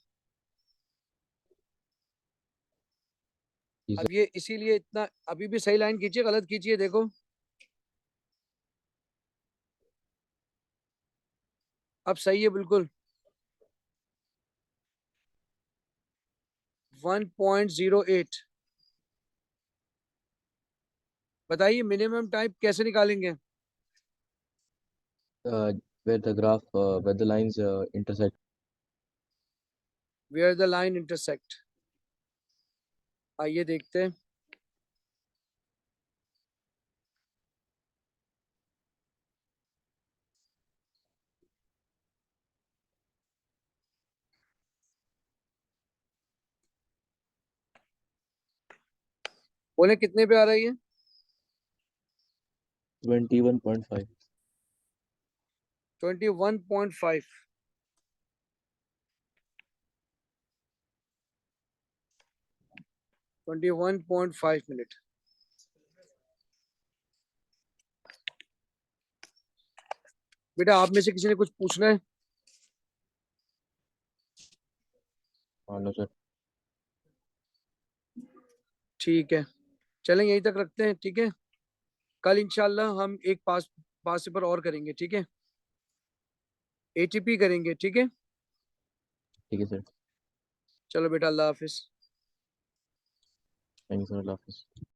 जी सर। अब ये इसीलिए इतना, अभी भी सही लाइन खींचिए, गलत खींचिए, देखो अब सही है बिल्कुल। 1.08। बताइए मिनिमम टाइम कैसे निकालेंगे? Where the graph, where the lines intersect। Where the line intersect. आइए देखते हैं। बोले कितने पे आ रही है? 21.5। 21.5। 21.5 मिनट। बेटा आप में से किसी ने कुछ पूछना है? हाँ नो सर। ठीक है, चलें यहीं तक रखते हैं, ठीक है। कल इंशाल्लाह हम एक पास पेपर और करेंगे, ठीक है। एटीपी करेंगे, ठीक है। ठीक है सर। चलो बेटा, अल्लाह हाफिज। Thank you sir. अल्लाह हाफिज़।